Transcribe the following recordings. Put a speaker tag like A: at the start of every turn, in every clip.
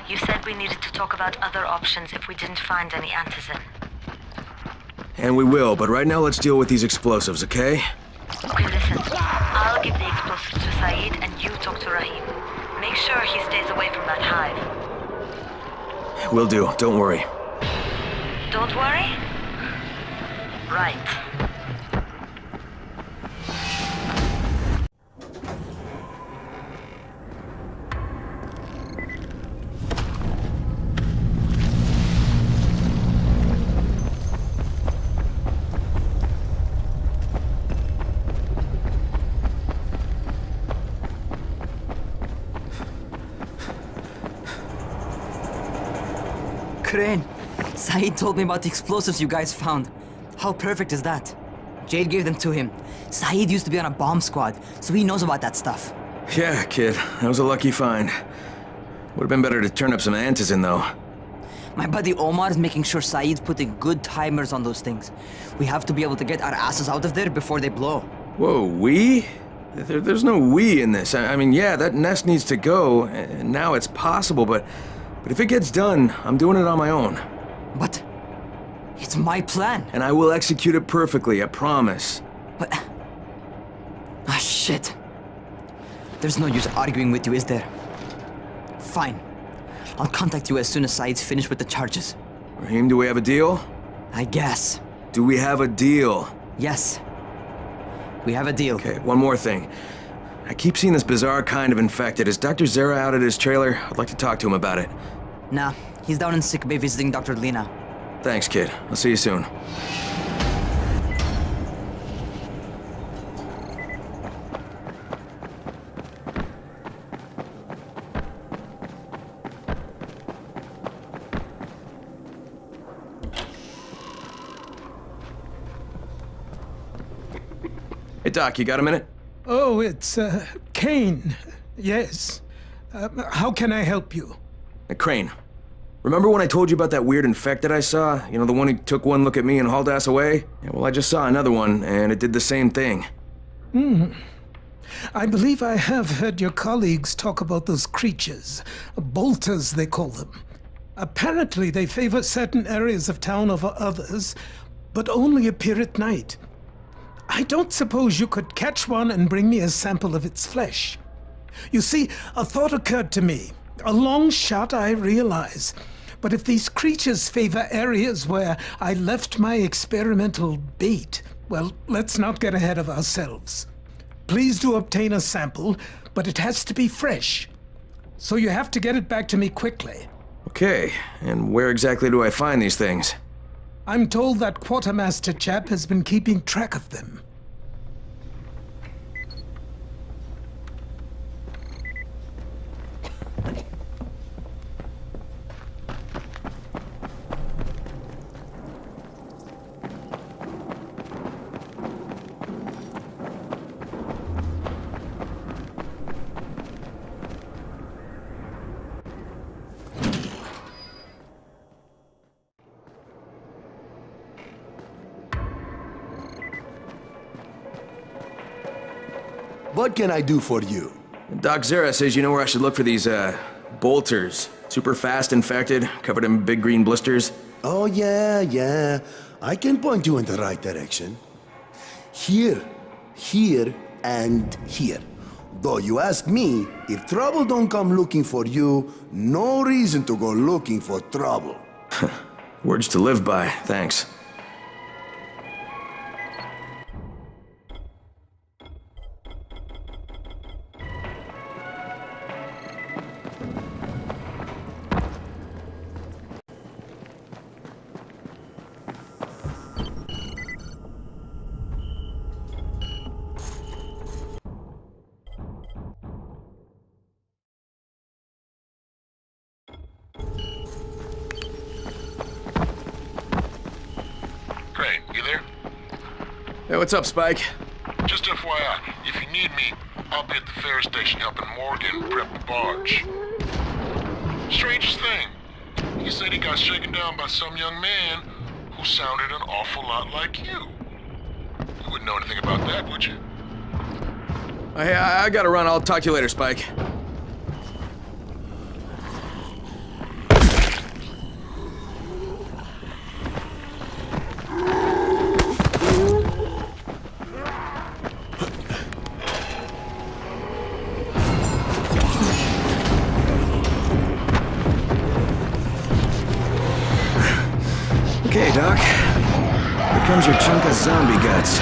A: You said we needed to talk about other options if we didn't find any antizin.
B: And we will, but right now let's deal with these explosives, okay?
A: Okay, listen. I'll give the explosives to Saeed and you talk to Rahim. Make sure he stays away from that hive.
B: Will do, don't worry.
A: Don't worry? Right.
C: Crane, Saeed told me about the explosives you guys found. How perfect is that? Jade gave them to him. Saeed used to be on a bomb squad, so he knows about that stuff.
B: Yeah, kid, that was a lucky find. Would have been better to turn up some antizin, though.
C: My buddy Omar is making sure Saeed's putting good timers on those things. We have to be able to get our asses out of there before they blow.
B: Whoa, we? There's no we in this. I mean, yeah, that nest needs to go, and now it's possible, but if it gets done, I'm doing it on my own.
C: But it's my plan.
B: And I will execute it perfectly, I promise.
C: But... ah, shit. There's no use arguing with you, is there? Fine. I'll contact you as soon as Saeed's finished with the charges.
B: Rahim, do we have a deal?
C: I guess.
B: Do we have a deal?
C: Yes. We have a deal.
B: Okay, one more thing. I keep seeing this bizarre kind of infected. Is Dr. Zera out at his trailer? I'd like to talk to him about it.
C: Nah, he's down in sickbay visiting Dr. Lena.
B: Thanks, kid. I'll see you soon. Hey, Doc, you got a minute?
D: Oh, it's, Kane. Yes. How can I help you?
B: Crane. Remember when I told you about that weird infected I saw? You know, the one who took one look at me and hauled ass away? Yeah, well, I just saw another one, and it did the same thing.
D: I believe I have heard your colleagues talk about those creatures. Bolters, they call them. Apparently, they favor certain areas of town over others, but only appear at night. I don't suppose you could catch one and bring me a sample of its flesh. You see, a thought occurred to me. A long shot, I realize. But if these creatures favor areas where I left my experimental bait, well, let's not get ahead of ourselves. Please do obtain a sample, but it has to be fresh. So you have to get it back to me quickly.
B: Okay, and where exactly do I find these things?
D: I'm told that quartermaster chap has been keeping track of them.
E: What can I do for you?
B: Doc Zera says you know where I should look for these, bolters. Super fast infected, covered in big green blisters.
E: Oh, yeah. I can point you in the right direction. Here, and here. Though you ask me, if trouble don't come looking for you, no reason to go looking for trouble.
B: Words to live by, thanks.
F: Crane, you there?
B: Hey, what's up, Spike?
F: Just FYI, if you need me, I'll be at the ferry station helping Morgan prep the barge. Strangest thing, he said he got shaken down by some young man who sounded an awful lot like you. You wouldn't know anything about that, would you?
B: Hey, I gotta run. I'll talk to you later, Spike. Okay, Doc. Here comes your chunk of zombie guts.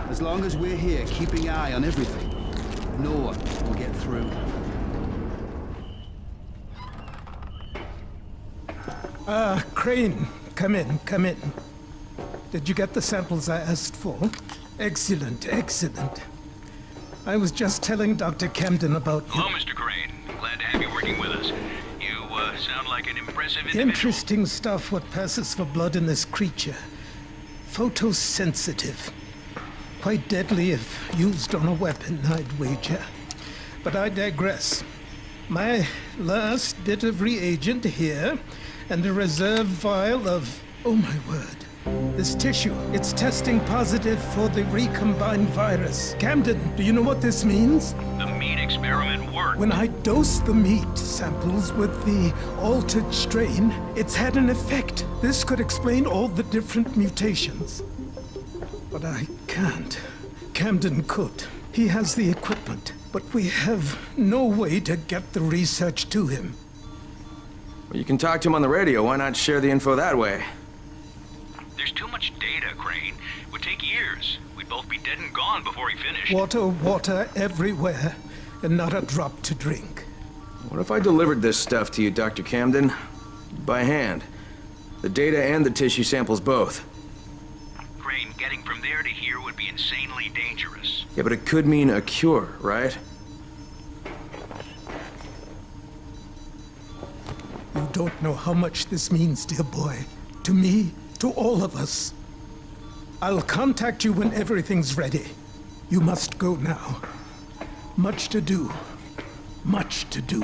G: As long as we're here, keeping eye on everything, no one will get through.
D: Crane, come in, come in. Did you get the samples I asked for? Excellent, excellent. I was just telling Dr. Camden about you.
H: Hello, Mr. Crane. Glad to have you working with us. You sound like an impressive individual.
D: Interesting stuff what passes for blood in this creature. Photosensitive. Quite deadly if used on a weapon, I'd wager. But I digress. My last bit of reagent here, and a reserve vial of... oh my word. This tissue, it's testing positive for the recombined virus. Camden, do you know what this means?
H: The meat experiment worked.
D: When I dose the meat samples with the altered strain, it's had an effect. This could explain all the different mutations. But I can't. Camden could. He has the equipment, but we have no way to get the research to him.
B: Well, you can talk to him on the radio. Why not share the info that way?
H: There's too much data, Crane. It would take years. We'd both be dead and gone before he finished.
D: Water, water everywhere, and not a drop to drink.
B: What if I delivered this stuff to you, Dr. Camden? By hand. The data and the tissue samples both.
H: Crane, getting from there to here would be insanely dangerous.
B: Yeah, but it could mean a cure, right?
D: You don't know how much this means, dear boy. To me, to all of us. I'll contact you when everything's ready. You must go now. Much to do. Much to do.